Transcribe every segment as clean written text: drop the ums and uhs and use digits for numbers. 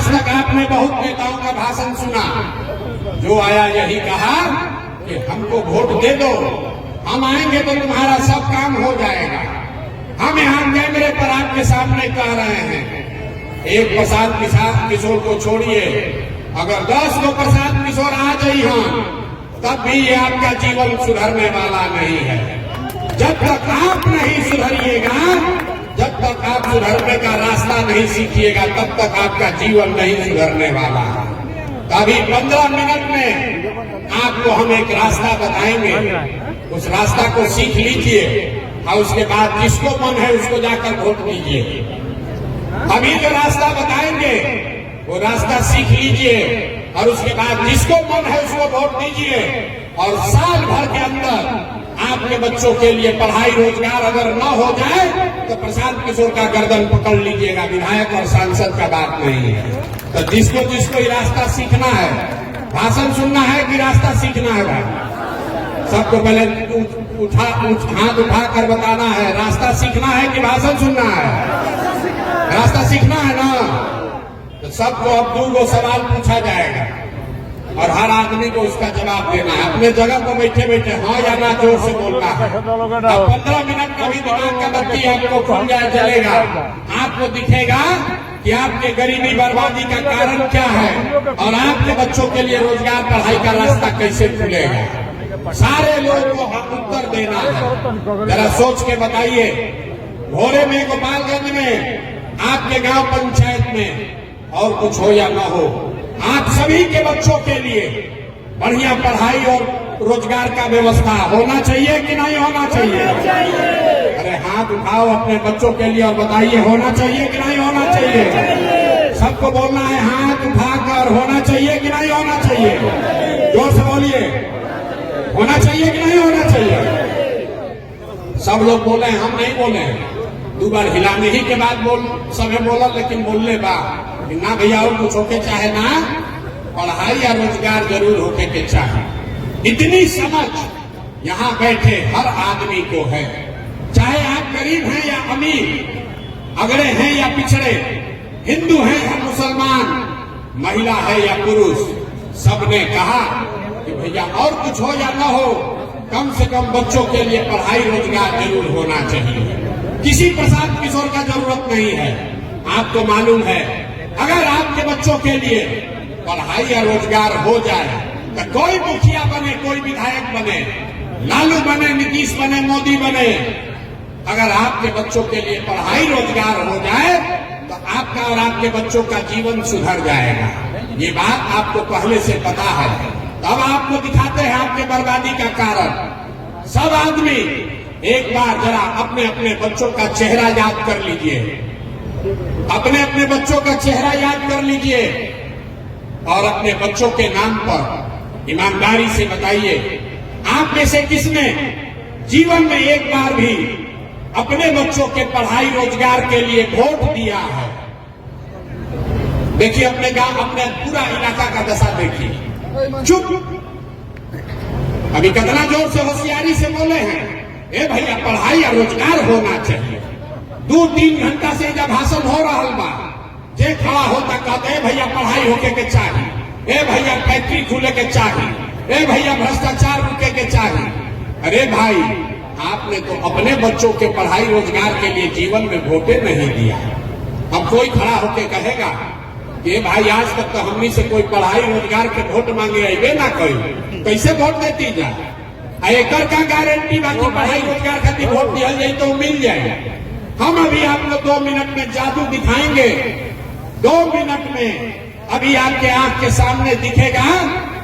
आज तक आपने बहुत नेताओं का भाषण सुना, जो आया यही कहा कि हमको वोट दे दो, हम आएंगे तो तुम्हारा सब काम हो जाएगा। हम यहाँ कैमरे पर आपके सामने कह रहे हैं, एक प्रसाद किशोर को छोड़िए, अगर 10 गो प्रसाद किशोर आ जाइए तब भी ये आपका जीवन सुधरने वाला नहीं है। जब तक आप नहीं सुधरिएगा, जब तक आप सुधरने का रास्ता नहीं सीखिएगा, तब तक आपका जीवन नहीं सुधरने वाला है। अभी 15 मिनट में आपको हम एक रास्ता बताएंगे, उस रास्ता को सीख लीजिए और उसके बाद जिसको मन है उसको जाकर वोट दीजिए। अभी जो रास्ता बताएंगे वो रास्ता सीख लीजिए और उसके बाद जिसको मन है उसको वोट दीजिए। और साल भर के अंदर आपके बच्चों के लिए पढ़ाई रोजगार अगर न हो जाए तो प्रशांत किशोर का गर्दन पकड़ लीजिएगा। विधायक और सांसद का बात नहीं है। तो जिसको जिसको ये रास्ता सीखना है, भाषण सुनना है कि रास्ता सीखना है भाई, सबको पहले हाथ उठा कर बताना है, रास्ता सीखना है कि भाषण सुनना है? रास्ता सीखना है ना। तो सबको अब 2 सवाल पूछा जाएगा और हर आदमी को उसका जवाब देना है। अपने जगह पर बैठे बैठे हाँ या ना जोर से बोलना है। अब 15 मिनट का भी दिमाग का बत्ती आपको खुल जाए चलेगा, आपको दिखेगा कि आपके गरीबी बर्बादी का कारण क्या है और आपके बच्चों के लिए रोजगार पढ़ाई का रास्ता कैसे खुलेगा। सारे लोगों को उत्तर देना है। जरा सोच के बताइए, भोरे में, गोपालगंज में, आपके गांव पंचायत में और कुछ हो या ना हो, आप सभी के बच्चों के लिए बढ़िया पढ़ाई और रोजगार का व्यवस्था होना चाहिए कि नहीं होना चाहिए? अरे हाथ उठाओ अपने बच्चों के लिए और बताइए, होना चाहिए कि नहीं होना चाहिए? सबको बोलना है हाथ उठाकर, होना चाहिए कि नहीं होना चाहिए? जोर से बोलिए, होना चाहिए कि नहीं होना चाहिए? सब लोग बोले, हम नहीं बोले। 2 बार हिलाने ही के बाद सबे बोला, लेकिन बोलने बा ना भैया और कुछ होके चाहे ना, पढ़ाई या रोजगार जरूर होके के चाहे। इतनी समझ यहाँ बैठे हर आदमी को है, चाहे आप गरीब हैं या अमीर, अगड़े हैं या पिछड़े, हिंदू हैं या मुसलमान, महिला है या पुरुष, सबने कहा कि भैया और कुछ हो या ना हो, कम से कम बच्चों के लिए पढ़ाई रोजगार जरूर होना चाहिए। किसी प्रसाद किशोर का जरूरत नहीं है। आपको मालूम है, अगर आपके बच्चों के लिए पढ़ाई या रोजगार हो जाए तो कोई मुखिया बने, कोई विधायक बने, लालू बने, नीतीश बने, मोदी बने, अगर आपके बच्चों के लिए पढ़ाई रोजगार हो जाए तो आपका और आपके बच्चों का जीवन सुधर जाएगा। ये बात आपको पहले से पता है, तब आपको दिखाते हैं आपके बर्बादी का कारण। सब आदमी एक बार जरा अपने अपने बच्चों का चेहरा याद कर लीजिए, अपने अपने बच्चों का चेहरा याद कर लीजिए और अपने बच्चों के नाम पर ईमानदारी से बताइए, आप में से किसने जीवन में एक बार भी अपने बच्चों के पढ़ाई रोजगार के लिए वोट दिया है? देखिए अपने गांव, अपने पूरा इलाका का दशा देखिए। चुप, अभी कितना जोर से होशियारी से बोले हैं, ए भैया पढ़ाई या रोजगार होना चाहिए। 2-3 घंटा से जब भाषण हो रहा बा, जे खड़ा होता कहते भैया पढ़ाई होके के चाहिए, ए भैया फैक्ट्री खुले के चाहिए, ए भैया भ्रष्टाचार रुके के चाहिए। अरे भाई, आपने तो अपने बच्चों के पढ़ाई रोजगार के लिए जीवन में वोटे नहीं दिया। अब कोई खड़ा होके कहेगा कि भाई आज तक तो हमनी से कोई पढ़ाई रोजगार के वोट मांगे अबे ना कोई, कैसे वोट देती जाए? एकर का गारंटी बाकी पढ़ाई रोजगार खातिर वोट दिया जाए तो मिल जाए। हम अभी आपको 2 मिनट में जादू दिखाएंगे। 2 मिनट में अभी आपके आंख के सामने दिखेगा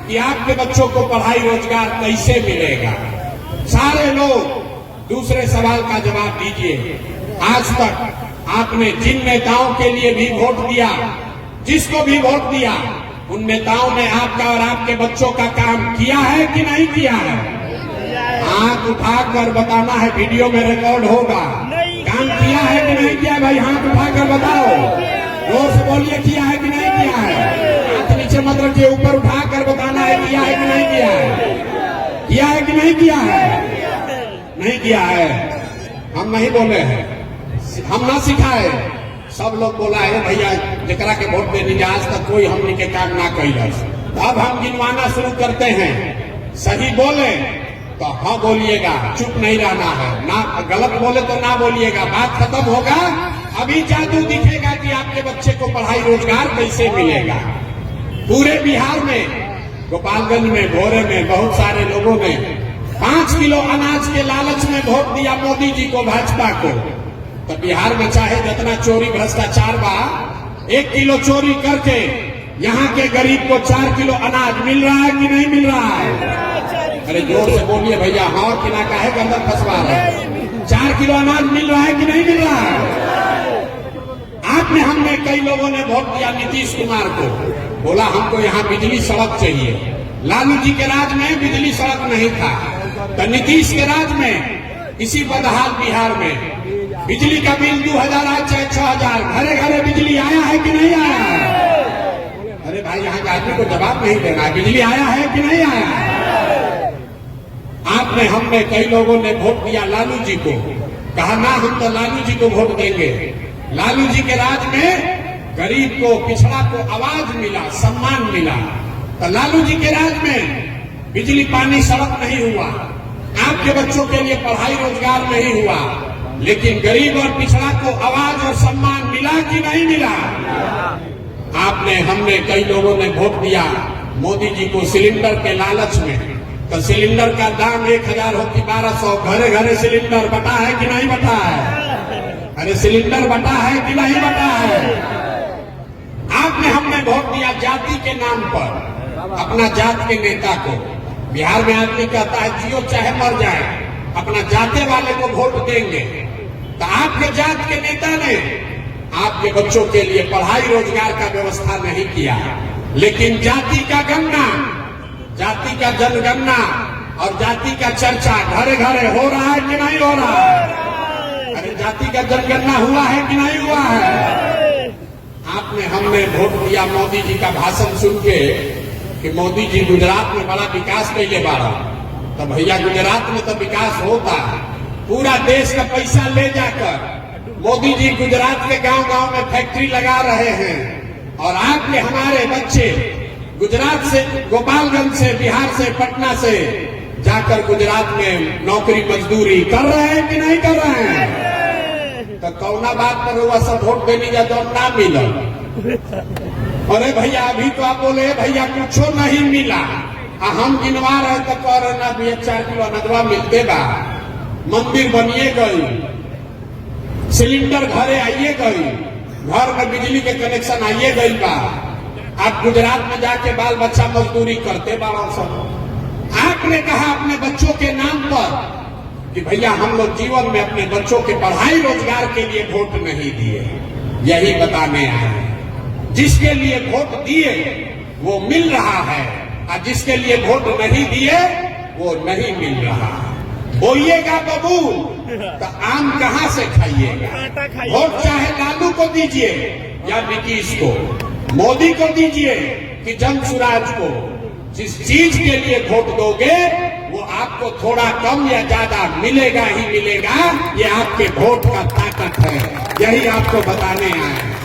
कि आपके बच्चों को पढ़ाई रोजगार कैसे मिलेगा। सारे लोग दूसरे सवाल का जवाब दीजिए। आज तक आपने जिन नेताओं के लिए भी वोट दिया, जिसको भी वोट दिया, उन नेताओं ने आपका और आपके बच्चों का काम किया है कि नहीं किया है? हाथ उठाकर बताना है, वीडियो में रिकॉर्ड होगा। काम किया है कि नहीं किया? भाई हाथ उठाकर बताओ, जोर से बोलिए, किया है कि नहीं किया है? हाथ नीचे मत रखिए, ऊपर उठाकर बताना है, किया है कि नहीं किया है? किया है कि नहीं किया है? नहीं किया है। हम नहीं बोले हैं, हम ना सिखाए, सब लोग बोला है भैया जकरा के वोट देने आज तक कोई हमने के काम ना कैलस। अब हम गिनवाना शुरू करते हैं, सही बोले तो हाँ बोलिएगा, चुप नहीं रहना है, ना गलत बोले तो ना बोलिएगा, बात खत्म होगा। अभी जादू दिखेगा कि आपके बच्चे को पढ़ाई रोजगार कैसे मिलेगा। पूरे बिहार में, गोपालगंज में, भोरे में बहुत सारे लोगों ने 5 किलो अनाज के लालच में वोट दिया मोदी जी को, भाजपा को। तो बिहार में चाहे जितना चोरी भ्रष्टाचार बा, 1 किलो चोरी करके यहाँ के गरीब को 4 किलो अनाज मिल रहा है कि नहीं मिल रहा है? अरे जोर से बोलिए भैया, हाँ कि ना, काहे गर्दन फंसवा रहे? 4 किलो अनाज मिल रहा है कि नहीं मिल रहा है? आपने, हमने, कई लोगों ने वोट दिया नीतीश कुमार को, बोला हमको यहाँ बिजली सड़क चाहिए। लालू जी के राज में बिजली सड़क नहीं था, तो नीतीश के राज में इसी बदहाल बिहार में बिजली का बिल 2000 आए चाहे 6000, घरे घरे बिजली आया है कि नहीं आया है? अरे भाई यहाँ के आदमी को जवाब नहीं देना है, बिजली आया है कि नहीं आया है? आपने, हमने, कई लोगों ने वोट दिया लालू जी को, कहा ना हम तो लालू जी को वोट देंगे। लालू जी के राज में गरीब को, पिछड़ा को आवाज मिला, सम्मान मिला। तो लालू जी के राज में बिजली पानी सड़क नहीं हुआ, आपके बच्चों के लिए पढ़ाई रोजगार नहीं हुआ, लेकिन गरीब और पिछड़ा को आवाज और सम्मान मिला कि नहीं मिला? आपने, हमने, कई लोगों ने वोट दिया मोदी जी को सिलेंडर के लालच में। तो सिलेंडर का दाम 1000 हो कि 1200, घरे घरे सिलेंडर बटा है कि नहीं बटा है? अरे सिलेंडर बटा है कि नहीं बटा है? आपने, हमने वोट दिया जाति के नाम पर, अपना जात के नेता को। बिहार में आदमी कहता है जियो चाहे मर जाए, अपना जाते वाले को वोट देंगे। तो आपके जात के नेता ने आपके बच्चों के लिए पढ़ाई रोजगार का व्यवस्था नहीं किया, लेकिन जाति का गणना, जाति का जनगणना और जाति का चर्चा घरे घरे हो रहा है कि नहीं हो रहा है? अरे जाति का जनगणना हुआ है कि नहीं हुआ है? आपने, हमने वोट दिया मोदी जी का भाषण सुन के कि मोदी जी गुजरात में बड़ा विकास कैले बारा। तो भैया गुजरात में तो विकास होता है, पूरा देश का पैसा ले जाकर मोदी जी गुजरात के गांव गांव में फैक्ट्री लगा रहे हैं, और आपके, हमारे बच्चे गुजरात से, गोपालगंज से, बिहार से, पटना से जाकर गुजरात में नौकरी मजदूरी कर रहे हैं कि नहीं कर रहे हैं? तो कौना बात पर हुआ सब वोट देने जा तो ना मिला? अरे भैया अभी तो आप बोले भैया कुछ नहीं मिला, हम गिनवा रहे तो कह रहे ना भैया 4 किलो अनजवा मिलते बा, मंदिर बनिए गई, सिलेंडर घरे आइए गई, घर में बिजली के कनेक्शन आइए गई बा। आप गुजरात में जाके बाल बच्चा मजदूरी करते बाबा सब। आपने कहा अपने बच्चों के नाम पर कि भैया हम लोग जीवन में अपने बच्चों के पढ़ाई रोजगार के लिए वोट नहीं दिए। यही बताने आए हैं, जिसके लिए वोट दिए वो मिल रहा है, और जिसके लिए वोट नहीं दिए वो नहीं मिल रहा है। बोलिएगा बबूल तो आम कहाँ से खाइएगा? वोट चाहे लालू को दीजिए या नीतीश को, मोदी को दीजिए कि जमसुराज को, जिस चीज के लिए वोट दोगे वो आपको थोड़ा कम या ज्यादा मिलेगा ही मिलेगा। ये आपके वोट का ताकत है, यही आपको बताने आए हैं।